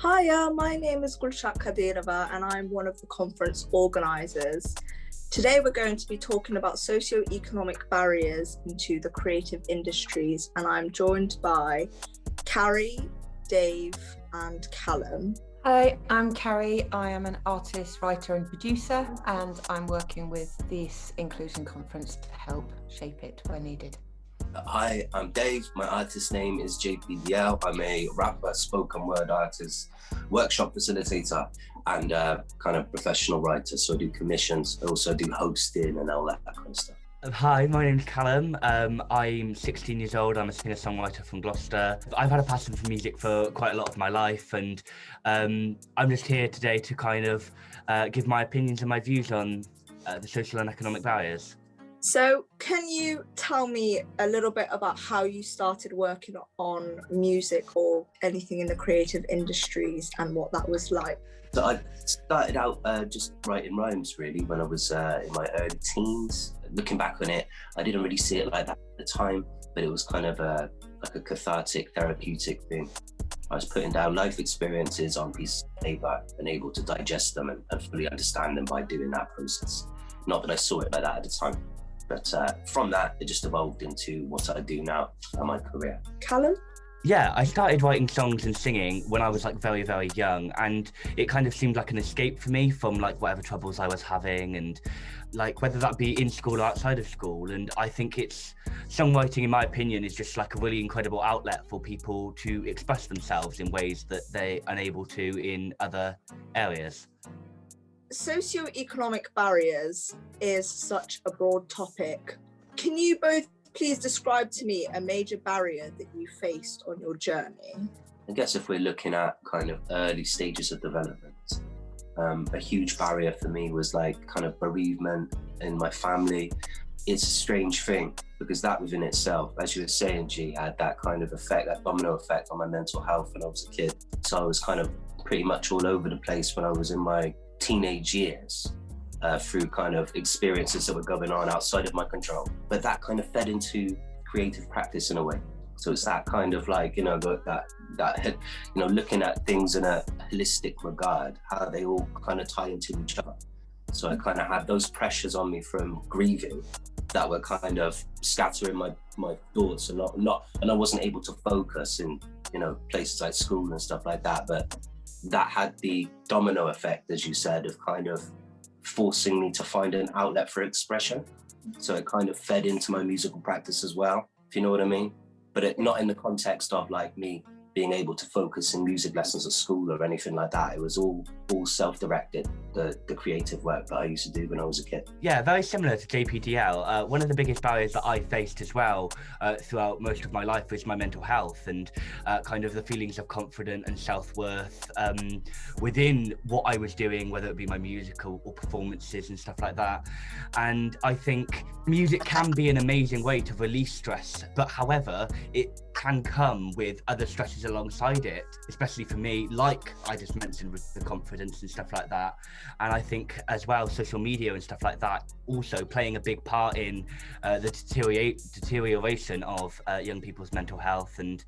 Hiya, my name is Gulshat Kadirova and I'm one of the conference organisers. Today we're going to be talking about socio-economic barriers into the creative industries, and I'm joined by Carrie, Dave and Callum. Hi, I'm Carrie. I am an artist, writer and producer, and I'm working with this inclusion conference to help shape it where needed. Hi, I'm Dave. My artist name is JPDL. I'm a rapper, spoken word artist, workshop facilitator, and kind of professional writer. So I do commissions. I also do hosting and all that kind of stuff. Hi, my name's Callum. I'm 16 years old. I'm a singer-songwriter from Gloucester. I've had a passion for music for quite a lot of my life, and I'm just here today to kind of give my opinions and my views on the social and economic barriers. So can you tell me a little bit about how you started working on music or anything in the creative industries and what that was like? So I started out just writing rhymes really when I was in my early teens. Looking back on it, I didn't really see it like that at the time, but it was kind of like a cathartic, therapeutic thing. I was putting down life experiences on pieces of paper and able to digest them and fully understand them by doing that process. Not that I saw it like that at the time, but from that, it just evolved into what I do now in my career. Callum? Yeah, I started writing songs and singing when I was like very, very young, and it kind of seemed like an escape for me from like whatever troubles I was having, and like whether that be in school or outside of school. And I think songwriting, in my opinion, is just like a really incredible outlet for people to express themselves in ways that they are unable to in other areas. Socio-economic barriers is such a broad topic. Can you both please describe to me a major barrier that you faced on your journey? I guess if we're looking at kind of early stages of development, a huge barrier for me was like kind of bereavement in my family. It's a strange thing because that within itself, as you were saying, G, had that kind of effect, that domino effect on my mental health when I was a kid. So I was kind of pretty much all over the place when I was in my teenage years. Through kind of experiences that were going on outside of my control. But that kind of fed into creative practice in a way. So it's that kind of like, that looking at things in a holistic regard, how they all kind of tie into each other. So I kind of had those pressures on me from grieving that were kind of scattering my thoughts and and I wasn't able to focus in, places like school and stuff like that. But that had the domino effect, as you said, of kind of forcing me to find an outlet for expression. So it kind of fed into my musical practice as well, if you know what I mean. But not in the context of like me being able to focus in music lessons at school or anything like that. It was all self-directed, the creative work that I used to do when I was a kid. Yeah, very similar to JPDL. One of the biggest barriers that I faced as well throughout most of my life was my mental health and kind of the feelings of confidence and self-worth within what I was doing, whether it be my musical or performances and stuff like that. And I think music can be an amazing way to release stress, but however, it can come with other stresses alongside it, especially for me, like I just mentioned with the confidence and stuff like that. And I think as well, social media and stuff like that also playing a big part in the deterioration of young people's mental health. And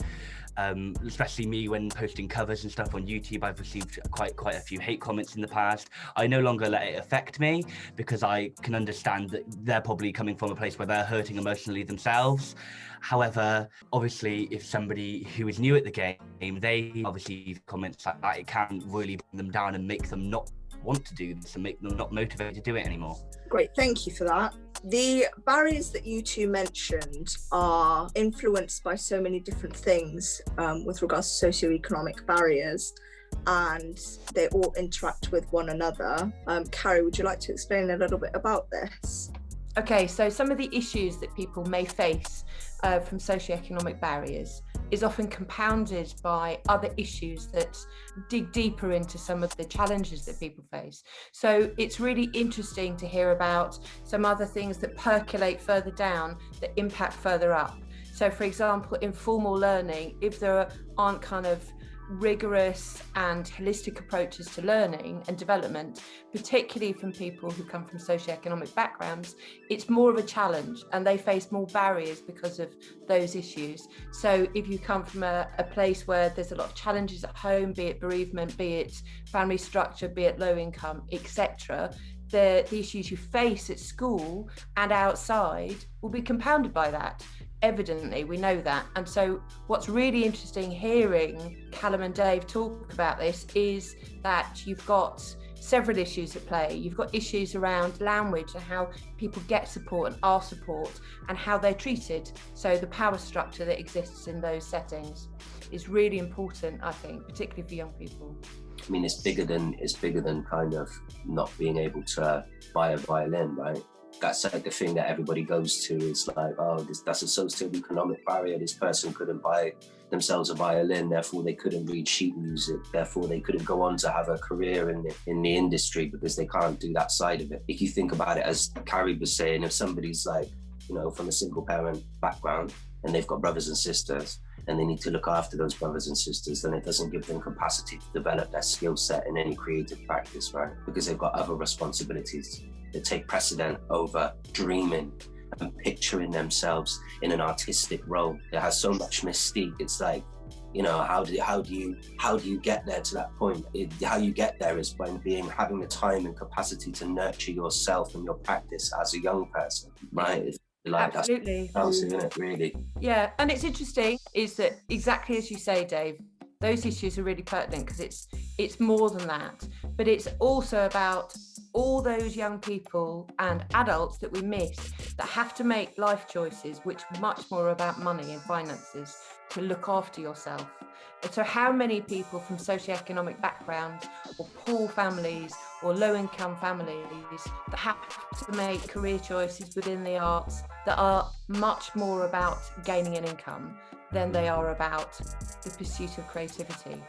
especially me, when posting covers and stuff on YouTube, I've received quite a few hate comments in the past. I no longer let it affect me because I can understand that they're probably coming from a place where they're hurting emotionally themselves. However, obviously, if somebody who is new at the game, they obviously comments like that, it can really bring them down and make them not want to do this and make them not motivated to do it anymore. Great, thank you for that. The barriers that you two mentioned are influenced by so many different things with regards to socioeconomic barriers, and they all interact with one another. Carrie, would you like to explain a little bit about this? Okay, so some of the issues that people may face from socioeconomic barriers is often compounded by other issues that dig deeper into some of the challenges that people face. So it's really interesting to hear about some other things that percolate further down that impact further up. So for example, in formal learning, if there aren't kind of rigorous and holistic approaches to learning and development, particularly from people who come from socioeconomic backgrounds, it's more of a challenge and they face more barriers because of those issues. So if you come from a place where there's a lot of challenges at home, be it bereavement, be it family structure, be it low income, etc., the issues you face at school and outside will be compounded by that. Evidently, we know that. And so what's really interesting hearing Callum and Dave talk about this is that you've got several issues at play. You've got issues around language and how people get support and are support and how they're treated. So the power structure that exists in those settings is really important, I think, particularly for young people. I mean, it's bigger than kind of not being able to buy a violin, right? That's like the thing that everybody goes to is like, oh, that's a socioeconomic barrier. This person couldn't buy themselves a violin, therefore they couldn't read sheet music, therefore they couldn't go on to have a career in the industry because they can't do that side of it. If you think about it, as Carrie was saying, if somebody's like, you know, from a single parent background and they've got brothers and sisters and they need to look after those brothers and sisters, then it doesn't give them capacity to develop their skill set in any creative practice, right? Because they've got other responsibilities that take precedent over dreaming and picturing themselves in an artistic role. It has so much mystique. It's like, you know, how do you get there to that point? How you get there is by having the time and capacity to nurture yourself and your practice as a young person, right? It's like absolutely. That's isn't it, really? Yeah, and it's interesting is that exactly as you say, Dave, those issues are really pertinent because it's more than that, but it's also about all those young people and adults that we miss that have to make life choices which are much more about money and finances to look after yourself. And so how many people from socioeconomic backgrounds or poor families or low-income families that have to make career choices within the arts that are much more about gaining an income than they are about the pursuit of creativity.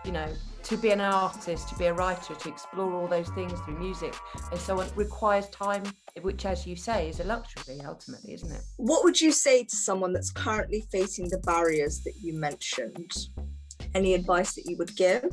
You know, to be an artist, to be a writer, to explore all those things through music and so on requires time, which, as you say, is a luxury ultimately, isn't it? What would you say to someone that's currently facing the barriers that you mentioned? Any advice that you would give?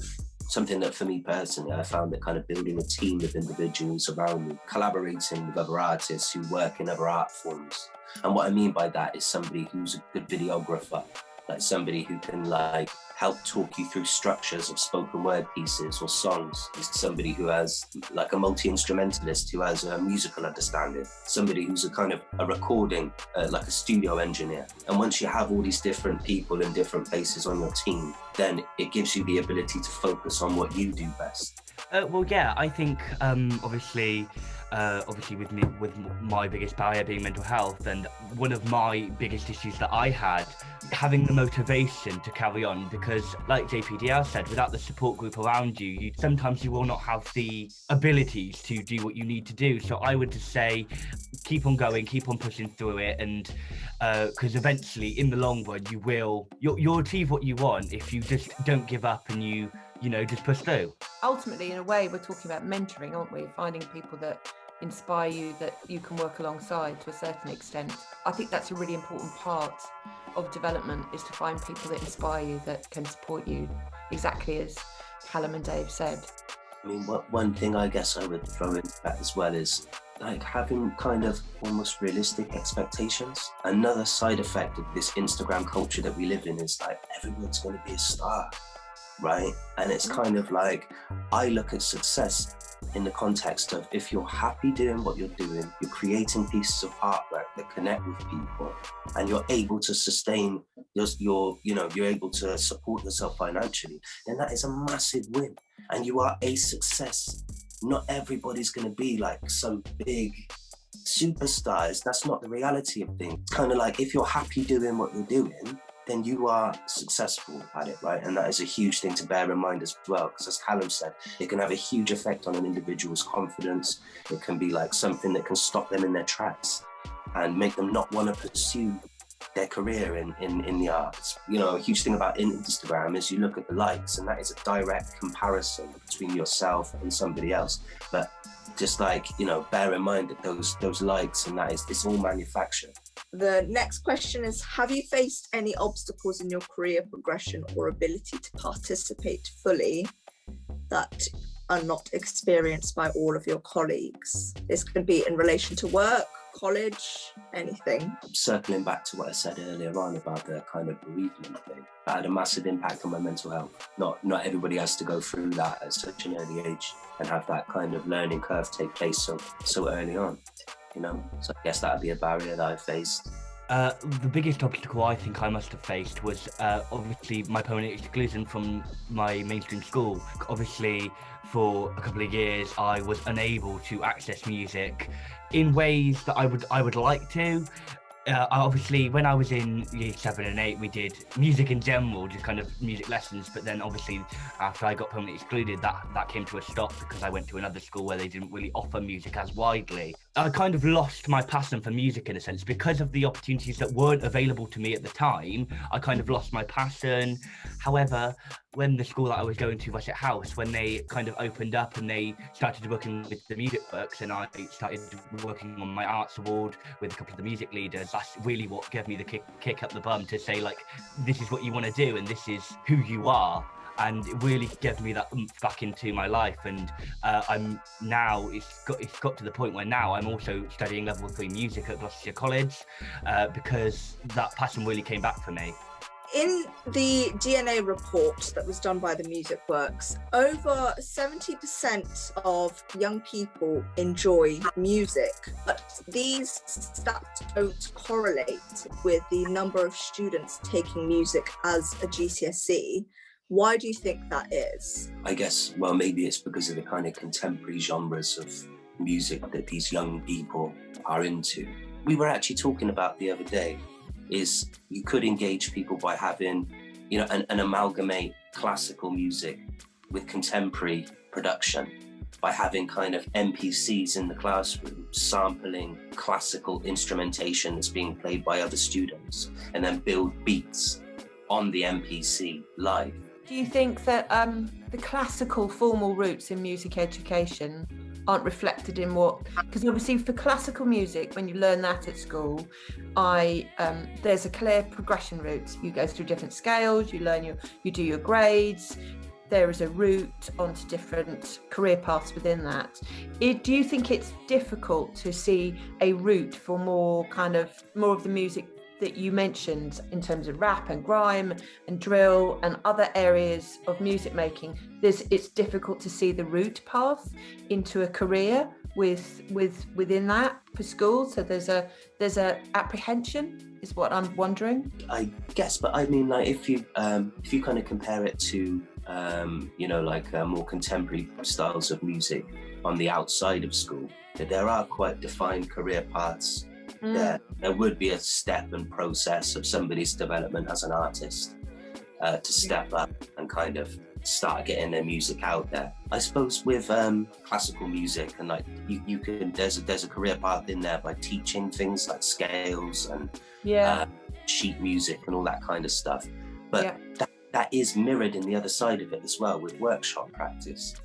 Something that for me personally, I found that kind of building a team of individuals around me, collaborating with other artists who work in other art forms. And what I mean by that is somebody who's a good videographer, like somebody who can like help talk you through structures of spoken word pieces or songs. Somebody who has like a multi-instrumentalist who has a musical understanding. Somebody who's a kind of a recording, like a studio engineer. And once you have all these different people in different places on your team, then it gives you the ability to focus on what you do best. Well, yeah, I think obviously with my biggest barrier being mental health, and one of my biggest issues that I had, having the motivation to carry on, because like JPDL said, without the support group around you, sometimes you will not have the abilities to do what you need to do. So I would just say, keep on going, keep on pushing through it, and because eventually in the long run you'll achieve what you want if you just don't give up and you just push through. Ultimately, in a way, we're talking about mentoring, aren't we? Finding people that inspire you, that you can work alongside to a certain extent. I think that's a really important part of development, is to find people that inspire you, that can support you, exactly as Callum and Dave said. I mean, one thing I guess I would throw into that as well is like having kind of almost realistic expectations. Another side effect of this Instagram culture that we live in is like everyone's going to be a star, right? And it's kind of like, I look at success in the context of if you're happy doing what you're doing, you're creating pieces of artwork that connect with people, and you're able to sustain you're able to support yourself financially, then that is a massive win and you are a success. Not everybody's going to be like some big superstars. That's not the reality of things. It's kind of like if you're happy doing what you're doing, then you are successful at it, right? And that is a huge thing to bear in mind as well, because as Callum said, it can have a huge effect on an individual's confidence. It can be like something that can stop them in their tracks and make them not want to pursue their career in the arts. You know, a huge thing about Instagram is you look at the likes, and that is a direct comparison between yourself and somebody else. But just like, bear in mind that those likes and that it's all manufactured. The next question is, have you faced any obstacles in your career progression or ability to participate fully that are not experienced by all of your colleagues? This could be in relation to work, college, anything. Circling back to what I said earlier on about the kind of bereavement thing, that had a massive impact on my mental health. Not everybody has to go through that at such an early age and have that kind of learning curve take place so early on, you know? So I guess that would be a barrier that I faced. The biggest obstacle I think I must have faced was obviously my permanent exclusion from my mainstream school. Obviously, for a couple of years, I was unable to access music in ways that I would like to. Obviously, when I was in year 7 and 8, we did music in general, just kind of music lessons. But then obviously, after I got permanently excluded, that came to a stop because I went to another school where they didn't really offer music as widely. I kind of lost my passion for music in a sense because of the opportunities that weren't available to me at the time. I kind of lost my passion. However, when the school that I was going to, Russet House, when they kind of opened up and they started working with the music books and I started working on my arts award with a couple of the music leaders, that's really what gave me the kick up the bum to say, like, this is what you want to do and this is who you are. And it really gave me that oomph back into my life. And I'm now, it's got to the point where now I'm also studying level 3 music at Gloucestershire College because that passion really came back for me. In the DNA report that was done by the Music Works, over 70% of young people enjoy music, but these stats don't correlate with the number of students taking music as a GCSE. Why do you think that is? I guess, well, maybe it's because of the kind of contemporary genres of music that these young people are into. We were actually talking about the other day is you could engage people by having, you know, an amalgamate classical music with contemporary production by having kind of NPCs in the classroom sampling classical instrumentation that's being played by other students and then build beats on the NPC live. Do you think that the classical formal roots in music education aren't reflected in what, because obviously for classical music, when you learn that at school, there's a clear progression route. You go through different scales, you do your grades, there is a route onto different career paths within that. Do you think it's difficult to see a route for more of the music that you mentioned in terms of rap and grime and drill and other areas of music making? It's difficult to see the route path into a career within that for school. So there's a apprehension, is what I'm wondering. I guess, but I mean, like if you kind of compare it to more contemporary styles of music on the outside of school, there are quite defined career paths. There would be a step and process of somebody's development as an artist to step up and kind of start getting their music out there. I suppose with classical music and like you can there's a career path in there by teaching things like scales and sheet music and all that kind of stuff. But that is mirrored in the other side of it as well with workshop practice.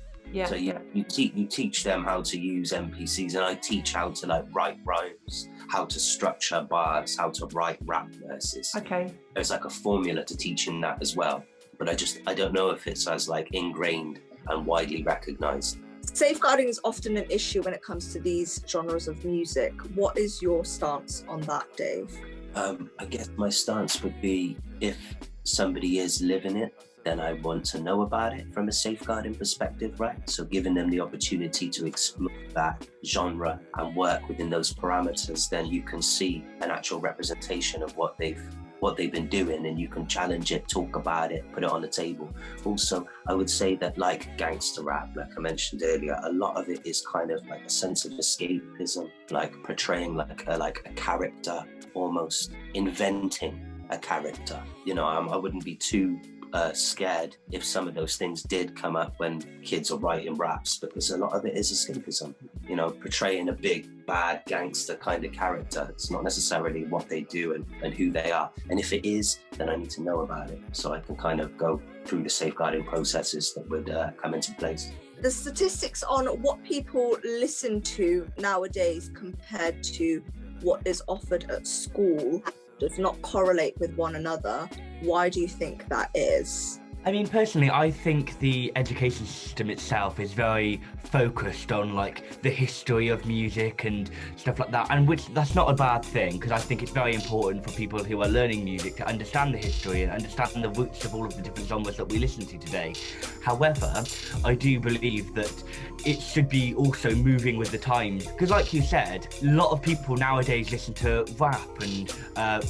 So you teach them how to use NPCs, and I teach how to like write rhymes, how to structure bars, how to write rap verses. Okay. There's like a formula to teaching that as well, but I don't know if it's as like ingrained and widely recognised. Safeguarding is often an issue when it comes to these genres of music. What is your stance on that, Dave? I guess my stance would be if somebody is living it, then I want to know about it from a safeguarding perspective, right? So giving them the opportunity to explore that genre and work within those parameters, then you can see an actual representation of what they've been doing, and you can challenge it, talk about it, put it on the table. Also, I would say that like gangster rap, like I mentioned earlier, a lot of it is kind of like a sense of escapism, like portraying like a character, almost inventing a character. You know, I wouldn't be too scared if some of those things did come up when kids are writing raps, because a lot of it is escapism, you know, portraying a big bad gangster kind of character. It's not necessarily what they do and who they are, and if it is, then I need to know about it so I can kind of go through the safeguarding processes that would come into place. The statistics on what people listen to nowadays compared to what is offered at school does not correlate with one another. Why do you think that is? I mean, personally, I think the education system itself is very focused on like the history of music and stuff like that, and which that's not a bad thing, because I think it's very important for people who are learning music to understand the history and understand the roots of all of the different genres that we listen to today. However, I do believe that it should be also moving with the times, because like you said, a lot of people nowadays listen to rap and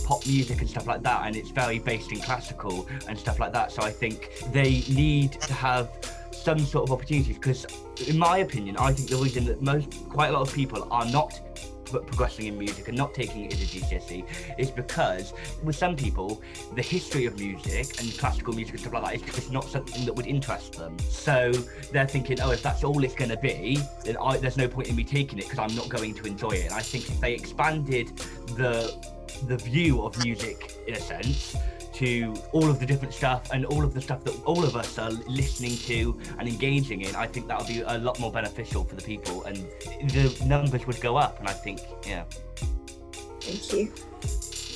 pop music and stuff like that, and it's very based in classical and stuff like that. So I think they need to have some sort of opportunities, because in my opinion, I think the reason that quite a lot of people are not progressing in music and not taking it as a GCSE is because with some people the history of music and classical music and stuff like that is just not something that would interest them. So they're thinking, oh, if that's all it's going to be, then there's no point in me taking it because I'm not going to enjoy it. And I think if they expanded the view of music in a sense to all of the different stuff and all of the stuff that all of us are listening to and engaging in, I think that would be a lot more beneficial for the people and the numbers would go up. And I think, yeah. Thank you.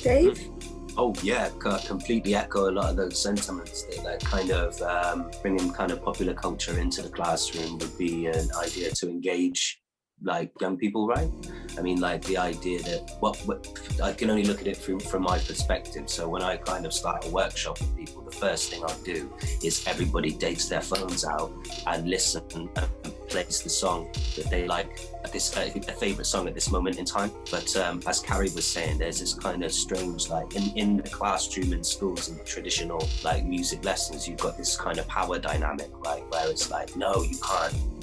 Dave? Oh yeah, completely echo a lot of those sentiments. That kind of bringing kind of popular culture into the classroom would be an idea to engage like young people, right? I mean, like the idea that what I can only look at it from my perspective. So when I kind of start a workshop with people, the first thing I do is everybody takes their phones out and listen and plays the song that they like at this their favorite song at this moment in time. But as Carrie was saying, there's this kind of strange, like in the classroom in schools and traditional like music lessons, you've got this kind of power dynamic, right, where it's like, no, you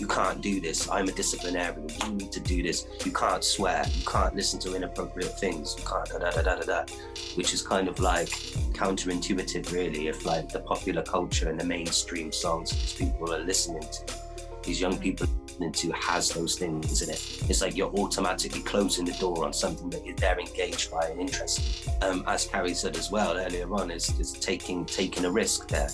can't do this, I'm a disciplinarian, you need to do this, you can't swear, you can't listen to inappropriate things, you can't da, which is kind of like counterintuitive really, if like the popular culture and the mainstream songs these people are listening to, these young people listening to, has those things in it. It's like you're automatically closing the door on something that they're engaged by and interested in. As Carrie said as well earlier on, is taking a risk there,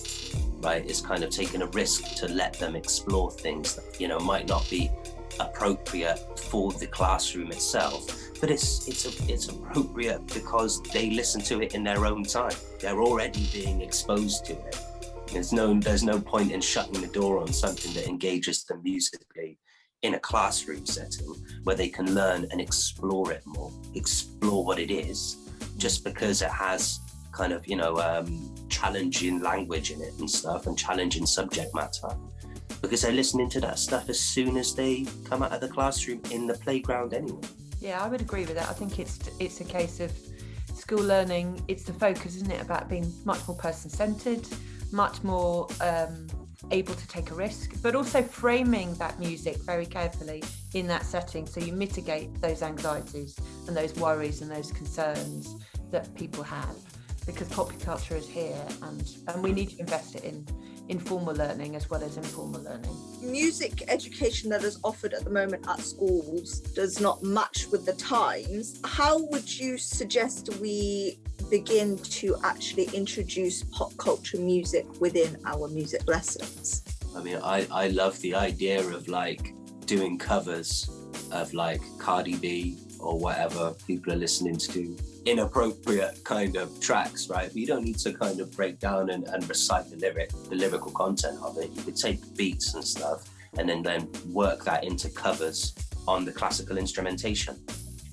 right? It's kind of taking a risk to let them explore things that, you know, might not be appropriate for the classroom itself, but it's appropriate because they listen to it in their own time. They're already being exposed to it. There's no point in shutting the door on something that engages them musically in a classroom setting where they can learn and explore it more, explore what it is, just because it has kind of, you know, challenging language in it and stuff and challenging subject matter, because they're listening to that stuff as soon as they come out of the classroom in the playground anyway. Yeah, I would agree with that. I think it's a case of school learning. It's the focus, isn't it, about being much more person-centred, much more able to take a risk, but also framing that music very carefully in that setting so you mitigate those anxieties and those worries and those concerns that people have, because popular culture is here and we need to invest it in formal learning as well as informal learning. Music education that is offered at the moment at schools does not match with the times. How would you suggest we begin to actually introduce pop culture music within our music lessons? I mean, I love the idea of like doing covers of like Cardi B or whatever people are listening to, inappropriate kind of tracks, right? But you don't need to kind of break down and recite the lyrical content of it. You could take beats and stuff and then work that into covers on the classical instrumentation,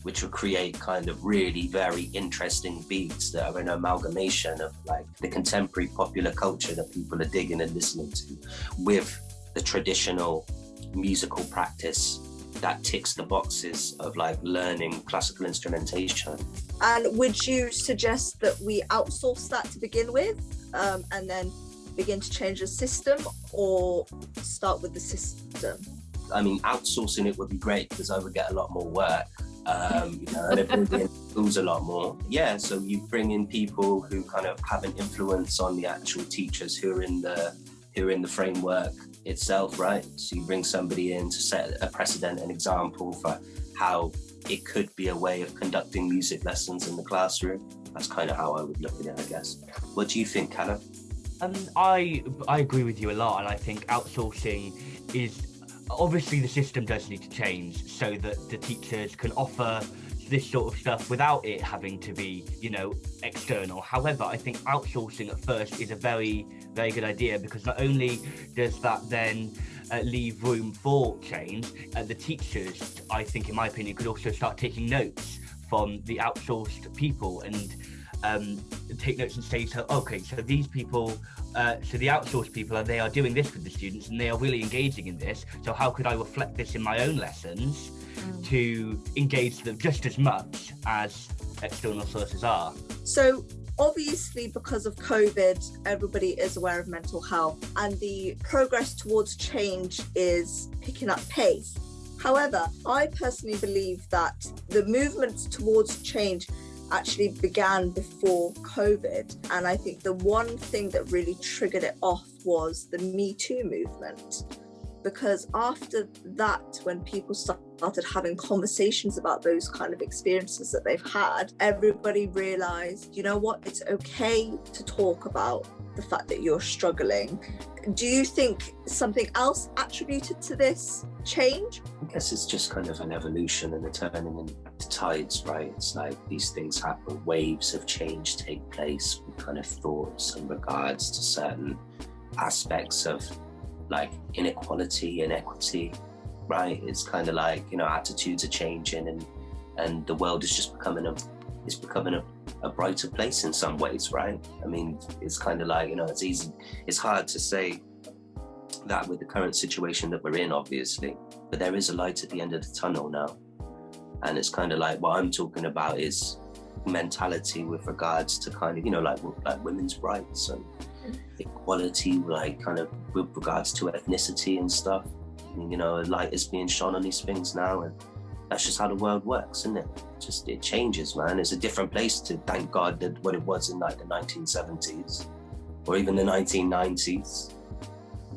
which will create kind of really very interesting beats that are an amalgamation of like the contemporary popular culture that people are digging and listening to with the traditional musical practice that ticks the boxes of like learning classical instrumentation. And would you suggest that we outsource that to begin with, and then begin to change the system, or start with the system? I mean, outsourcing it would be great because I would get a lot more work. You know, and it would be in schools a lot more. Yeah, so you bring in people who kind of have an influence on the actual teachers who are in the framework itself, right? So you bring somebody in to set a precedent, an example for how it could be a way of conducting music lessons in the classroom. That's kind of how I would look at it, I guess. What do you think, Callum? I agree with you a lot, and I think outsourcing is, obviously the system does need to change so that the teachers can offer this sort of stuff without it having to be, external. However, I think outsourcing at first is a very, very good idea, because not only does that then leave room for change, the teachers, I think, in my opinion, could also start taking notes from the outsourced people and take notes and say, so these people, so the outsourced people, they are doing this with the students and they are really engaging in this. So how could I reflect this in my own lessons to engage them just as much as external sources are? So obviously, because of COVID, everybody is aware of mental health and the progress towards change is picking up pace. However, I personally believe that the movement towards change actually began before COVID. And I think the one thing that really triggered it off was the Me Too movement. Because after that, when people started having conversations about those kind of experiences that they've had, everybody realized, you know what, it's okay to talk about the fact that you're struggling. Do you think something else attributed to this change? I guess it's just kind of an evolution and a turning in tides, right? It's like these things happen, waves of change take place with kind of thoughts in regards to certain aspects of like inequality and equity, right? It's kind of like, attitudes are changing and the world is just becoming a brighter place in some ways, right? I mean, it's kind of like, it's hard to say that with the current situation that we're in, obviously, but there is a light at the end of the tunnel now. And it's kind of like, what I'm talking about is mentality with regards to kind of, like women's rights and equality, like kind of with regards to ethnicity and stuff. Light is being shone on these things now, and that's just how the world works, isn't it? It changes, man. It's a different place to thank God that what it was in like the 1970s or even the 1990s,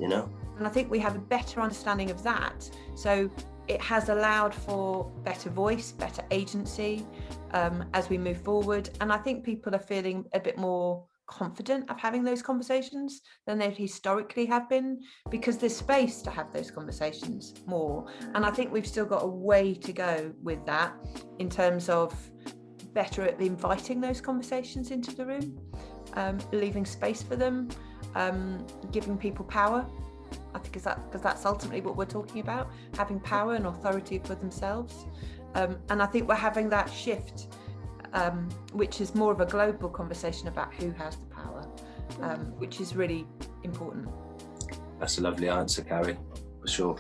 And I think we have a better understanding of that. So it has allowed for better voice, better agency as we move forward. And I think people are feeling a bit more confident of having those conversations than they historically have been, because there's space to have those conversations more. And I think we've still got a way to go with that in terms of better at inviting those conversations into the room, leaving space for them, giving people power. I think because that's ultimately what we're talking about, having power and authority for themselves. And I think we're having that shift, which is more of a global conversation about who has the power, which is really important. That's a lovely answer, Carrie, for sure.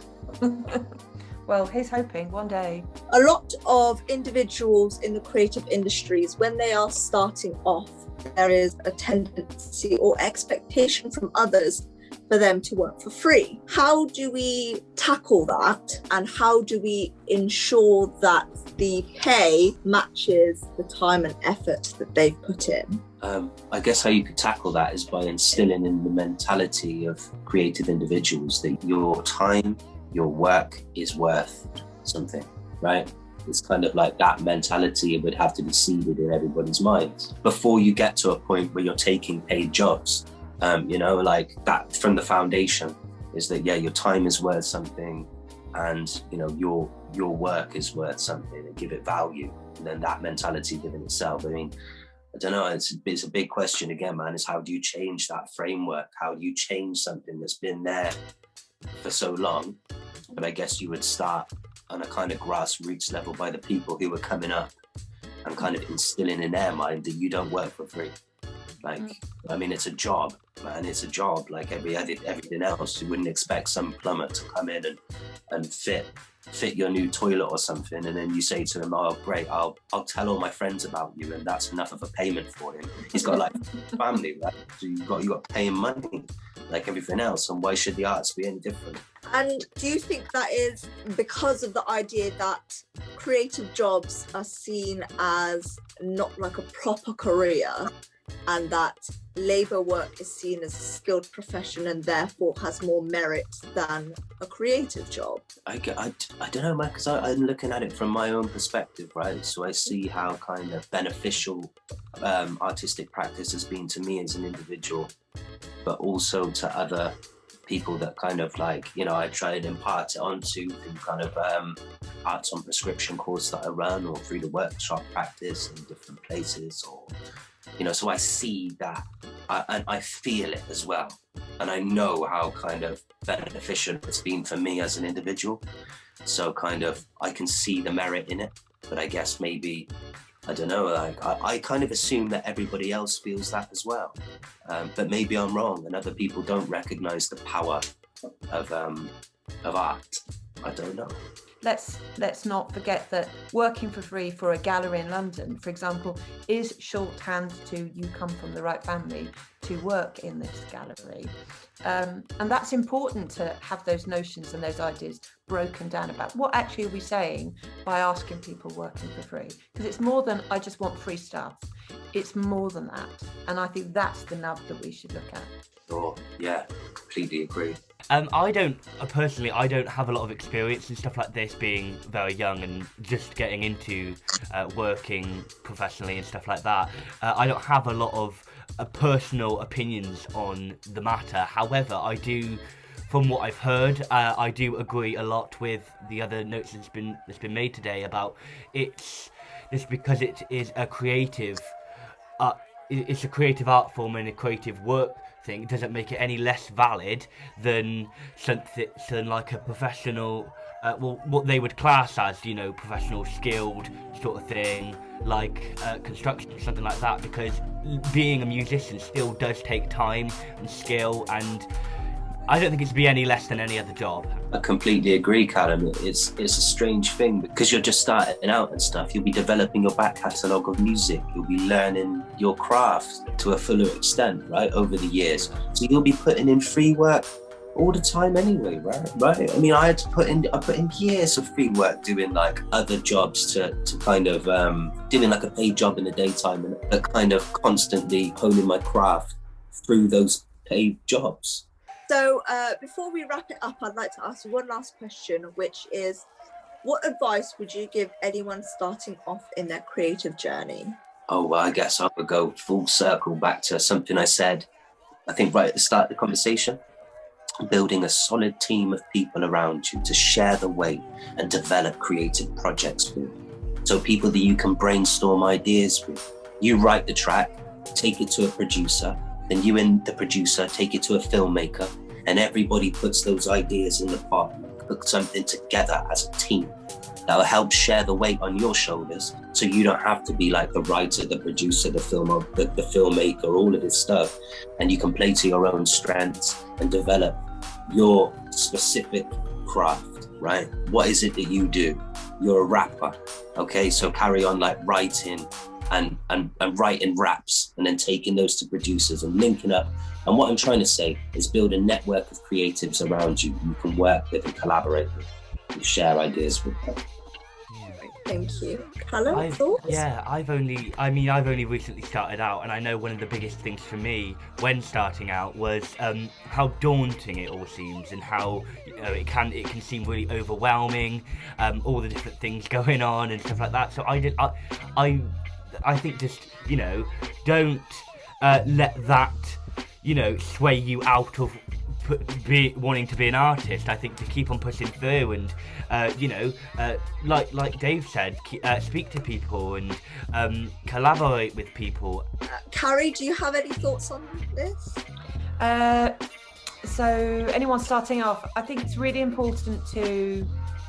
Well, here's hoping one day. A lot of individuals in the creative industries, when they are starting off, there is a tendency or expectation from others for them to work for free. How do we tackle that, and how do we ensure that the pay matches the time and effort that they've put in? I guess how you could tackle that is by instilling in the mentality of creative individuals that your time, your work is worth something, right? It's kind of like that mentality would have to be seeded in everybody's minds before you get to a point where you're taking paid jobs. Like that from the foundation is that, your time is worth something, and, your work is worth something, and give it value. And then that mentality within itself, I mean, I don't know, it's a big question again, man, is how do you change that framework? How do you change something that's been there for so long? But I guess you would start on a kind of grassroots level by the people who are coming up and kind of instilling in their mind that you don't work for free. Like, I mean, it's a job, man. It's a job like everything else. You wouldn't expect some plumber to come in and fit your new toilet or something, and then you say to him, "Oh, great! I'll tell all my friends about you," and that's enough of a payment for him. He's got like family, right? So you got to pay him money, like everything else. And why should the arts be any different? And do you think that is because of the idea that creative jobs are seen as not like a proper career, and that labour work is seen as a skilled profession and therefore has more merit than a creative job? I don't know, man, because I'm looking at it from my own perspective, right? So I see how kind of beneficial artistic practice has been to me as an individual, but also to other people that kind of like, I try and impart it onto through kind of arts on prescription course that I run, or through the workshop practice in different places, or, you know, so I see that and I feel it as well. And I know how kind of beneficial it's been for me as an individual. So kind of, I can see the merit in it, but I guess maybe, I don't know, like I kind of assume that everybody else feels that as well. But maybe I'm wrong and other people don't recognize the power of art. I don't know. Let's not forget that working for free for a gallery in London, for example, is shorthand to you come from the right family to work in this gallery. And that's important to have those notions and those ideas broken down about what actually are we saying by asking people working for free. Because it's more than I just want free stuff. It's more than that. And I think that's the nub that we should look at. Sure, yeah, completely agree. I don't have a lot of experience in stuff like this, being very young and just getting into working professionally and stuff like that. I don't have a lot of personal opinions on the matter. However, I do, from what I've heard, I do agree a lot with the other notes that's been made today about it's just because it is a creative art form and a creative work thing. It doesn't make it any less valid than something like a professional, what they would class as, you know, professional skilled sort of thing, like construction or something like that, because being a musician still does take time and skill, and I don't think it should be any less than any other job. I completely agree, Callum. It's a strange thing because you're just starting out and stuff. You'll be developing your back catalogue of music. You'll be learning your craft to a fuller extent, right, over the years. So you'll be putting in free work all the time anyway, right? I mean, I put in years of free work doing like other jobs to kind of doing like a paid job in the daytime, and kind of constantly honing my craft through those paid jobs. So before we wrap it up, I'd like to ask you one last question, which is, what advice would you give anyone starting off in their creative journey? Oh, well, I guess I would go full circle back to something I said, I think right at the start of the conversation. Building a solid team of people around you to share the weight and develop creative projects with. So people that you can brainstorm ideas with. You write the track, take it to a producer, then you and the producer take it to a filmmaker, and everybody puts those ideas in the pot, put something together as a team that will help share the weight on your shoulders, so you don't have to be like the writer, the producer, the filmmaker, all of this stuff, and you can play to your own strengths and develop your specific craft, right? What is it that you do? You're a rapper, okay? So carry on like writing and writing raps, and then taking those to producers and linking up. And what I'm trying to say is build a network of creatives around you can work with and collaborate with and share ideas with them. Thank you. Callum, thoughts? Yeah, I've only recently started out, and I know one of the biggest things for me when starting out was how daunting it all seems, and how, you know, it can seem really overwhelming, all the different things going on and stuff like that. So I think just, you know, don't let that, you know, sway you out of wanting to be an artist. I think to keep on pushing through and, you know, like Dave said, speak to people and collaborate with people. Carrie, do you have any thoughts on this? So anyone starting off, I think it's really important to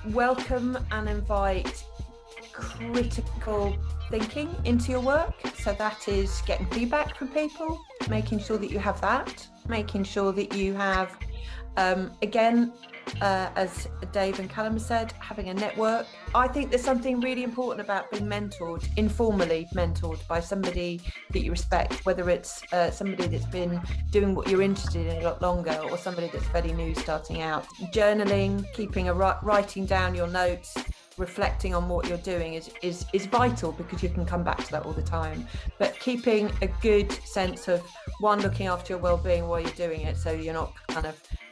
welcome and invite critical thinking into your work. So that is getting feedback from people, making sure that you have that, making sure that you have, again, as Dave and Callum said, having a network. I think there's something really important about being mentored, informally mentored by somebody that you respect, whether it's somebody that's been doing what you're interested in a lot longer, or somebody that's very new starting out. Journaling, writing down your notes, reflecting on what you're doing is vital, because you can come back to that all the time. But keeping a good sense of, one, looking after your well-being while you're doing it, so you're not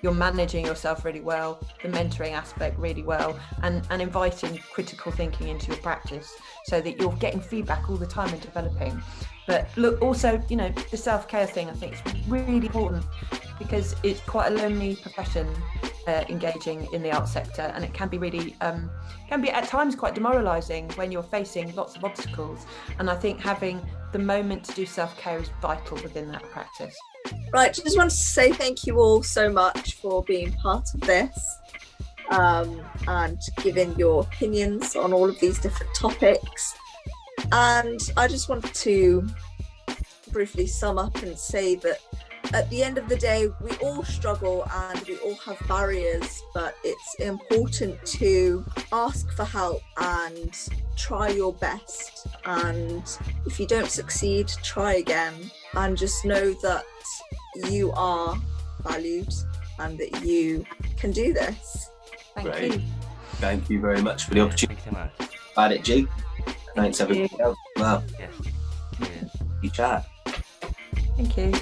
you're managing yourself really well, the mentoring aspect really well, and inviting critical thinking into your practice so that you're getting feedback all the time and developing. But look, also, you know, the self-care thing, I think is really important, because it's quite a lonely profession, engaging in the arts sector, and it can be really can be at times quite demoralizing when you're facing lots of obstacles, and I think having the moment to do self-care is vital within that practice. Right, just wanted to say thank you all so much for being part of this and giving your opinions on all of these different topics. And I just wanted to briefly sum up and say that at the end of the day, we all struggle and we all have barriers, but it's important to ask for help and try your best. And if you don't succeed, try again, and just know that you are valued and that you can do this. Thank you. Thank you very much for the opportunity. Thanks so much. Had it, G. Thanks everybody else. Wow. Yes. Cheers. You chat. Thank you.